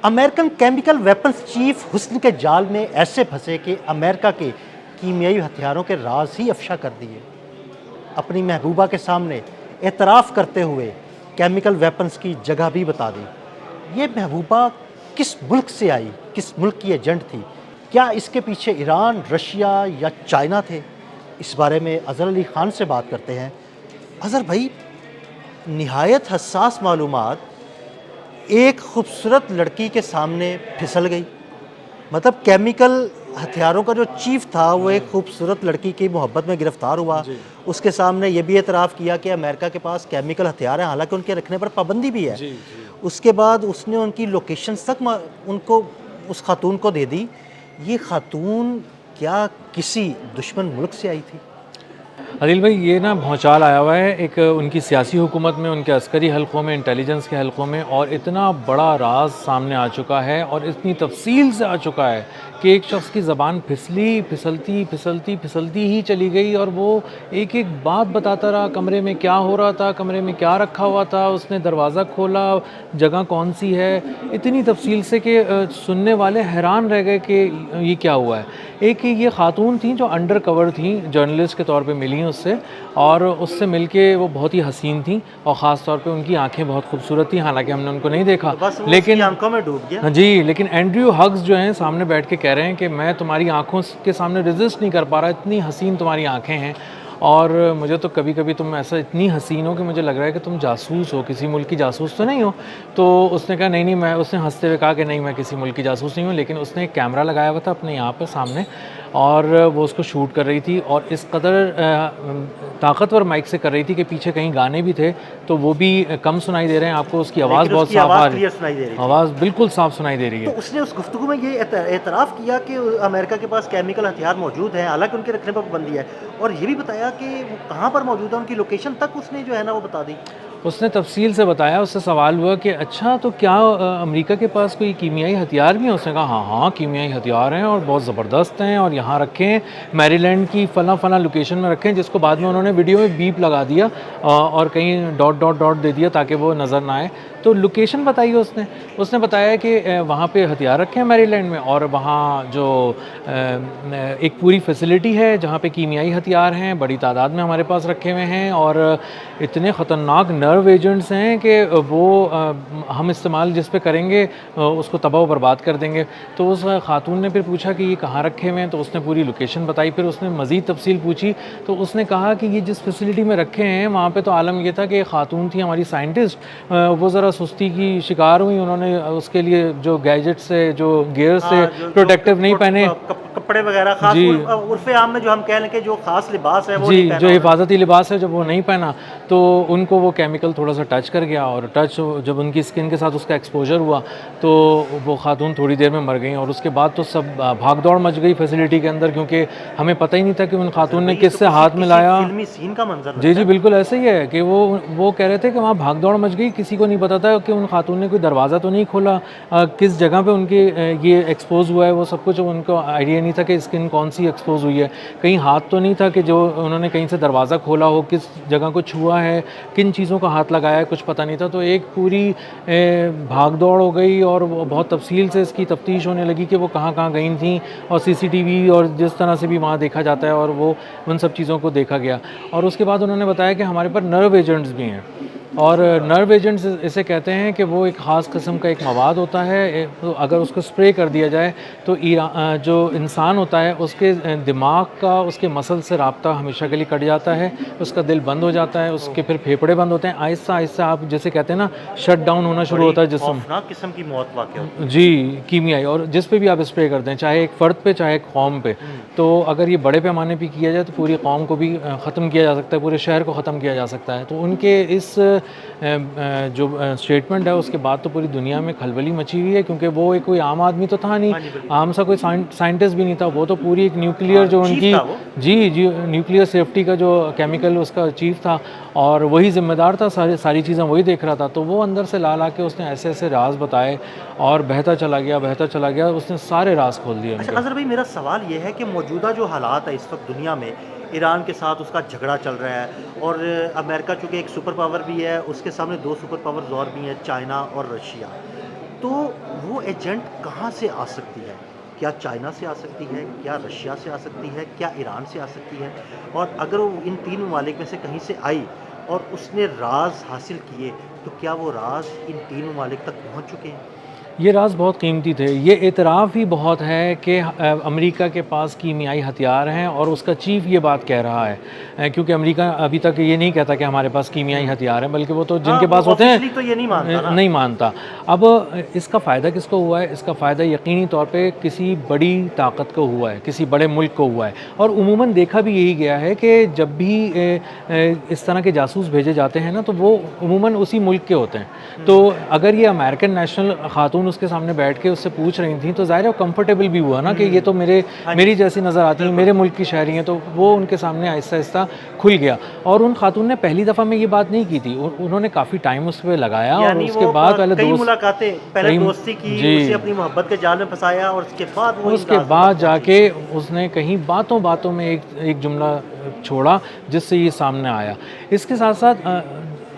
American chemical weapons chief हुस्न के जाल में ऐसे फंसे कि अमेरिका के कीमियाई हथियारों के राज ही अफशा कर दिए। अपनी महबूबा के सामने एतराफ़ करते हुए केमिकल वेपन्स की जगह भी बता दी। ये महबूबा किस मुल्क से आई, किस मुल्क की एजेंट थी? क्या इसके पीछे ईरान, रशिया या चाइना थे? इस बारे में अज़हर अली ख़ान से बात करते हैं। अज़हर भाई, निहायत हसास मालूमात एक खूबसूरत लड़की के सामने फिसल गई। मतलब केमिकल हथियारों का जो चीफ था वो एक खूबसूरत लड़की की मोहब्बत में गिरफ्तार हुआ। जी, उसके सामने ये भी एतराफ़ किया कि अमेरिका के पास केमिकल हथियार हैं, हालांकि उनके रखने पर पाबंदी भी है। जी, जी। उसके बाद उसने उनकी लोकेशंस तक उनको, उस खातून को दे दी। ये खातून क्या किसी दुश्मन मुल्क से आई थी? आदिल भाई, ये ना भौचाल आया हुआ है एक उनकी सियासी हुकूमत में, उनके अस्करी हलकों में, इंटेलिजेंस के हलकों में, और इतना बड़ा राज सामने आ चुका है और इतनी तफसील से आ चुका है कि एक शख्स की ज़बान फिसलती ही चली गई और वो एक एक बात बताता रहा। कमरे में क्या हो रहा था, कमरे में क्या रखा हुआ था, उसने दरवाज़ा खोला, जगह कौन सी है, इतनी तफसील से कि सुनने वाले हैरान रह गए कि ये क्या हुआ है। एक ये खातून थी जो अंडर कवर थी, जर्नलिस्ट के तौर पे मिली उससे, और उससे मिलके वो बहुत ही हसीन थी और ख़ास तौर पे उनकी आंखें बहुत खूबसूरत थी, हालांकि हमने उनको नहीं देखा। तो बस वो उसकी लेकिन आंखों में डूब गया। हाँ जी, लेकिन एंड्रयू हग्स जो हैं सामने बैठ के कह रहे हैं कि मैं तुम्हारी आंखों के सामने रेजिस्ट नहीं कर पा रहा, इतनी हसीन तुम्हारी आंखें हैं। और मुझे तो कभी कभी तुम ऐसा इतनी हसीन हो कि मुझे लग रहा है कि तुम जासूस हो, किसी मुल्क की जासूस तो नहीं हो। तो उसने कहा नहीं नहीं, मैं, उसने हंसते हुए कहा कि नहीं, मैं किसी मुल्क की जासूस नहीं हूँ। लेकिन उसने एक कैमरा लगाया हुआ था अपने यहाँ पर सामने, और वो उसको शूट कर रही थी, और इस कदर ताकतवर माइक से कर रही थी कि पीछे कहीं गाने भी थे तो वो भी कम सुनाई दे रहे हैं आपको। उसकी आवाज़ लेकिन बहुत उसकी साफ आ आवाज़ रही, क्लियर सुनाई दे रही थी। आवाज़ बिल्कुल साफ सुनाई दे रही तो है। उसने उस गुफ्तगू में ये एतराफ़ किया कि अमेरिका के पास केमिकल हथियार मौजूद हैं, हालांकि उनके रखने पर पाबंदी है, और ये भी बताया कि वो कहाँ पर मौजूद है, उनकी लोकेशन तक उसने जो है ना वो बता दी। उसने तफ़सील से बताया। उससे सवाल हुआ कि अच्छा, तो क्या अमेरिका के पास कोई कीमियाई हथियार भी हैं? उसने कहा हाँ हाँ, कीमियाई हथियार हैं और बहुत ज़बरदस्त हैं, और यहाँ रखे हैं मैरीलैंड की फ़लाँ फ़लाँ लोकेशन में रखे हैं, जिसको बाद में उन्होंने वीडियो में बीप लगा दिया और कहीं डॉट डॉट डॉट दे दिया ताकि वो नज़र ना आए। तो लोकेशन बताई उसने। उसने बताया कि वहाँ पे हथियार रखे हैं मैरीलैंड में, और वहाँ जो एक पूरी फैसिलिटी है जहाँ पे कीमियाई हथियार हैं, बड़ी तादाद में हमारे पास रखे हुए हैं, और इतने ख़तरनाक नर्व एजेंट्स हैं कि वो हम इस्तेमाल जिस पे करेंगे उसको तबाह व बर्बाद कर देंगे। तो उस खातून ने फिर पूछा कि ये कहाँ रखे हुए हैं, तो उसने पूरी लोकेशन बताई। फिर उसने मज़ीद तफसील पूछी तो उसने कहा कि ये जिस फैसिलिटी में रखे हैं वहाँ पे तो आलम ये था कि एक खातून थी हमारी साइंटिस्ट, वो ज़रा सुस्ती की शिकार हुई। उन्होंने उसके लिए जो गैजेट्स से, जो गियर से हाँ, जो प्रोटेक्टिव नहीं पहने। कपड़े वगैरह खास जी, उर्फ़े आम में जो हम कह लें कि जो खास लिबास है वो नहीं जी, जो पहना उन्होंने। हिफ़ाज़ती लिबास है जब वो नहीं पहना, तो उनको वो केमिकल थोड़ा-सा टच कर गया, और टच जब उनकी स्किन के साथ उसका एक्सपोज़र हुआ तो वो खातून थोड़ी देर में मर गईं। और उसके बाद तो सब भाग-दौड़ मच गई फैसिलिटी के अंदर, क्योंकि हमें पता ही नहीं था कि उन अज़हर खातून ने भाई, ये तो किससे किसी हाथ किसी मिलाया। फ़िल्मी सीन का मंज़र जी, लगता जी, है। बिल्कुल ऐसे ही है कि वो कह रहे थे कि वहाँ भाग-दौड़ मच गई, किसी को नहीं पता था कि उन खातून ने कोई दरवाज़ा तो नहीं खोला, किस जगह पे उनकी ये एक्सपोज़ हुआ है, वो सब कुछ उनको आइडिया नहीं था कि स्किन कौन-सी एक्सपोज़ हुई है। कहीं हाथ तो नहीं था कि जो उन्होंने कहीं से दरवाज़ा खोला हो, किस जगह को छुआ है, किन चीज़ों का हाथ लगाया है, कुछ पता नहीं था। तो एक पूरी भाग-दौड़ हो गई, और वो बहुत तफ़सील से इसकी तफ़्तीश होने लगी कि वो कहाँ-कहाँ गई थीं, और सीसीटीवी और जिस तरह से भी वहाँ देखा जाता है, और वो उन सब चीज़ों को देखा गया। और उसके बाद उन्होंने बताया कि हमारे पास नर्व एजेंट्स भी हैं, और अच्छा। नर्व एजेंट्स इसे कहते हैं कि वो एक ख़ास किस्म का एक मवाद होता है, तो अगर उसको स्प्रे कर दिया जाए तो जो इंसान होता है उसके दिमाग का, उसके मसल से राब्ता हमेशा के लिए कट जाता है, उसका दिल बंद हो जाता है, उसके फिर फेफड़े बंद होते हैं, आहिस्ता आहिस्ता आप जैसे कहते हैं ना, शट डाउन होना शुरू बड़ी होता है जिस्म। खौफ़नाक किस्म की मौत वाक़या होती है। जी, कीमियाई, और जिस पे भी आप स्प्रे कर दें, चाहे एक फ़र्द पे, चाहे एक कौम पे। हुँ। तो अगर ये बड़े पैमाने पे किया जाए तो पूरी कौम को भी ख़त्म किया जा सकता है, पूरे शहर को ख़त्म किया जा सकता है। तो उनके इस जो स्टेटमेंट है उसके बाद तो पूरी दुनिया में खलबली मची हुई है, क्योंकि वो एक कोई आम आदमी तो था नहीं, हाँ जी, बिल्कुल। आम सा कोई साइंटिस्ट भी नहीं था, वो तो पूरी एक न्यूक्लियर हाँ, जो चीफ़ उनकी, था वो। जी, जी, न्यूक्लियर सेफ्टी का जो केमिकल उसका चीफ था, और वही ज़िम्मेदार था, सारी चीज़ें वही देख रहा था। तो वो अंदर से ला के उसने ऐसे-ऐसे राज़ बताए, और बहता चला गया, उसने सारे राज़ खोल दिए अच्छा उनके। अज़हर भाई, मेरा सवाल ये है कि मौजूदा जो हालात है इस वक्त दुनिया में, ईरान के साथ उसका झगड़ा चल रहा है, और अमेरिका चूँकि एक सुपर पावर भी है, उसके सामने दो सुपर पावर्स और भी हैं, चाइना और रशिया। तो वो वो एजेंट कहाँ से आ सकती है? क्या चाइना से आ सकती है? क्या रशिया से आ सकती है? क्या ईरान से आ सकती है? और अगर वो इन 3 ममालिक में से कहीं से आई और उसने राज़ हासिल किए, तो क्या वो राज़ इन 3 ममालिक तक पहुँच चुके हैं? ये राज़ बहुत कीमती थे। ये एतराफ़ ही बहुत है कि अमेरिका के पास कीमियाई हथियार हैं और उसका चीफ़ ये बात कह रहा है। क्योंकि अमेरिका अभी तक ये नहीं कहता कि हमारे पास कीमियाई हथियार हैं, बल्कि वो तो जिनके वो पास होते हैं ऑफ़िशियली तो ये नहीं मानता ना। नहीं मानता। अब इसका फ़ायदा किसको हुआ है? इसका फ़ायदा यकीनी तौर पे किसी बड़ी ताकत को हुआ है, किसी बड़े मुल्क को हुआ है। और उमूमन देखा भी यही गया है कि जब भी इस तरह के जासूस भेजे जाते हैं ना, तो वो उमूमन उसी मुल्क के होते हैं। तो अगर ये अमेरिकन नेशनल खातून उसके सामने बैठ के उससे पूछ रही थी, तो ज़ाहिर है वो कंफर्टेबल भी हुआ ना कि ये तो मेरी जैसी नज़र आती है, मेरे मुल्क की शहरी हैं, तो वो उनके सामने आहिस्ता आहिस्ता खुल गया। और उन खातून ने पहली दफ़ा में ये बात नहीं की थी, उन्होंने काफ़ी टाइम उस पर लगाया और यानी उसके वो बाद पहले कई दोस्त मुलाकातें, पहले कई दोस्ती की, जी उसे अपनी मोहब्बत के जाल में फँसाया और उसके बाद वो उसके इन राज़ बाद तक जाके पहुँची। उसने कहीं बातों बातों में एक जुमला छोड़ा जिससे ये सामने आया। इसके साथ साथ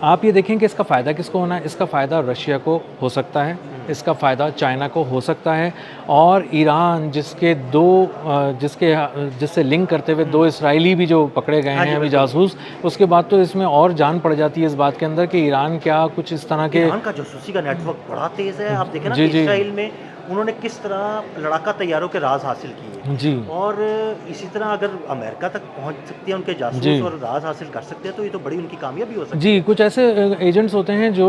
आप ये देखें कि इसका फ़ायदा किसको होना है? इसका फ़ायदा रशिया को हो सकता है, इसका फ़ायदा चाइना को हो सकता है, और ईरान जिससे लिंक करते हुए 2 इसराइली भी जो पकड़े गए हाँ जी, हैं अभी बिल्कुल। जासूस, उसके बाद तो इसमें और जान पड़ जाती है इस बात के अंदर कि ईरान क्या कुछ इस तरह के ईरान का जासूसी का नेटवर्क बड़ा तेज़ है। आप देखें ना जी, कि जी। इसराइल में उन्होंने किस तरह लड़ाका तैयारों के राज़ हासिल किए। जी, और इसी तरह अगर अमेरिका तक पहुँच सकती है उनके जी। जासूस और राज़ हासिल कर सकते हैं, तो ये तो बड़ी उनकी कामयाबी हो सकती जी, कुछ ऐसे एजेंट्स होते हैं जो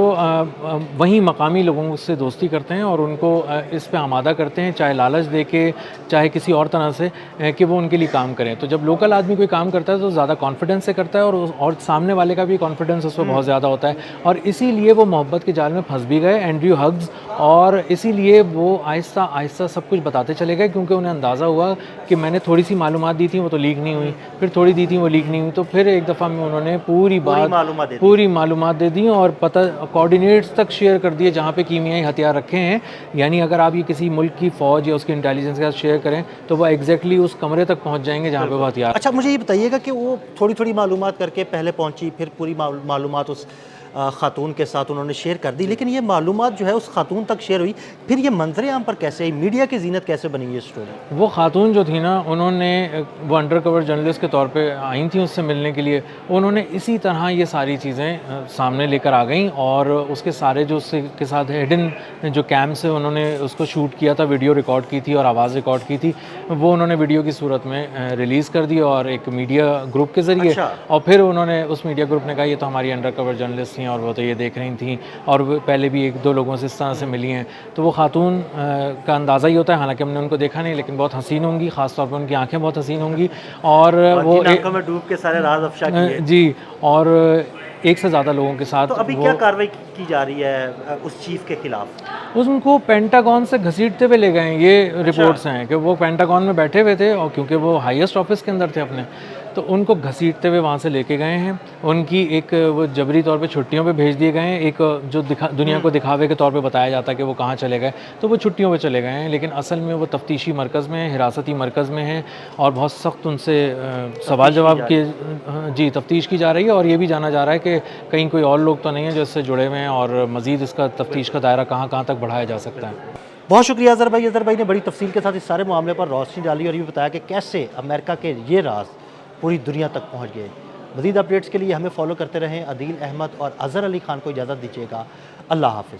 वहीं मकामी लोगों से दोस्ती करते हैं और उनको इस पे आमादा करते हैं, चाहे लालच दे के, चाहे किसी और तरह से, कि वो उनके लिए काम करें। तो जब लोकल आदमी कोई काम करता है तो ज़्यादा कॉन्फिडेंस से करता है, और सामने वाले का भी कॉन्फिडेंस उस पे बहुत ज़्यादा होता है, और इसीलिए वो मोहब्बत के जाल में फँस भी गए एंड्रयू हग्स, और इसीलिए वो आहिस्ता-आहिस्ता सब कुछ बताते चले गए, क्योंकि उन्हें अंदाज़ा हुआ कि मैंने थोड़ी-सी मालूमात दी थी, वो तो लीक नहीं हुई, फिर थोड़ी दी थी, वो लीक नहीं हुई, तो फिर एक दफ़ा में उन्होंने पूरी मालूमात दे दी और पता कोऑर्डिनेट्स तक शेयर कर दिए जहाँ पे कीमियाई हथियार रखे हैं। यानी अगर आप ये किसी मुल्क की फ़ौज या उसकी इंटेलिजेंस के साथ शेयर करें, तो वो एग्जैक्टली उस कमरे तक पहुँच जाएंगे जहाँ पे वो हथियार। अच्छा, मुझे ये बताइएगा कि वो थोड़ी-थोड़ी मालूमात करके पहले पहुँची, फिर पूरी मालूमात उस ख़ातून के साथ उन्होंने शेयर कर दी, लेकिन ये मालूमात जो है उस ख़ातून तक शेयर हुई, फिर ये मंज़र आम पर कैसे आई? मीडिया की ज़ीनत कैसे बनी ये स्टोरी? वो खातून जो थी ना, वो अंडर कवर जर्नलिस्ट के तौर पे आई थी उससे मिलने के लिए। उन्होंने इसी तरह ये सारी चीज़ें सामने लेकर आ गईं, और उसके सारे जो उसके के साथ हिडन जो कैम से उन्होंने उसको शूट किया था, वीडियो रिकॉर्ड की थी और आवाज़ रिकॉर्ड की थी, वो उन्होंने वीडियो की सूरत में रिलीज़ कर दी और एक मीडिया ग्रुप के ज़रिए। अच्छा। और फिर उन्होंने उस मीडिया ग्रुप ने कहा ये तो हमारी अंडर कवर जर्नलिस्ट थी और वो तो ये देख रही थी, और वो पहले भी 1-2 लोगों से इस तरह से मिली हैं। तो वो खातून का अंदाज़ा ही होता है, हालांकि हमने उनको देखा नहीं, लेकिन बहुत हसीन होंगी, ख़ास तौर पर उनकी आंखें बहुत हसीन होंगी, और वो जिन आंखों में डूब के सारे राज अफ़शा किए। जी, और एक से ज़्यादा लोगों के साथ तो अभी क्या कार्रवाई की जा रही है उस चीफ के खिलाफ? उनको पेंटागन से घसीटते हुए ले गए हैं। ये रिपोर्ट्स हैं कि वो पेंटागन में बैठे हुए थे, और क्योंकि वो हाईएस्ट ऑफिस के अंदर थे अपने, तो उनको घसीटते हुए वहाँ से लेके गए हैं। उनकी एक वो जबरी तौर पे छुट्टियों पे भेज दिए गए हैं। एक जो दुनिया को दिखावे के तौर पे बताया जाता है कि वो कहाँ चले गए, तो वो छुट्टियों पे चले गए हैं, लेकिन असल में वो तफ्तीशी मरकज़ में, हिरासती मरकज़ में हैं, और बहुत सख्त उनसे सवाल जवाब के जी तफ्तीश की जा रही है। और ये भी जाना जा रहा है कि कहीं कोई और लोग तो नहीं है जो इससे जुड़े हुए हैं, और मज़ीद इसका तफ्तीश का दायरा कहाँ कहाँ तक बढ़ाया जा सकता है। बहुत शुक्रिया अज़हर भाई। अज़हर भाई ने बड़ी तफसील के साथ इस सारे मामले पर रोशनी डाली और ये बताया कि कैसे अमेरिका के ये राज पूरी दुनिया तक पहुँच गए। मज़ीद अपडेट्स के लिए हमें फॉलो करते रहें। अदील अहमद और अज़हर अली ख़ान को इजाज़त दीजिएगा। अल्लाह हाफ़िज़।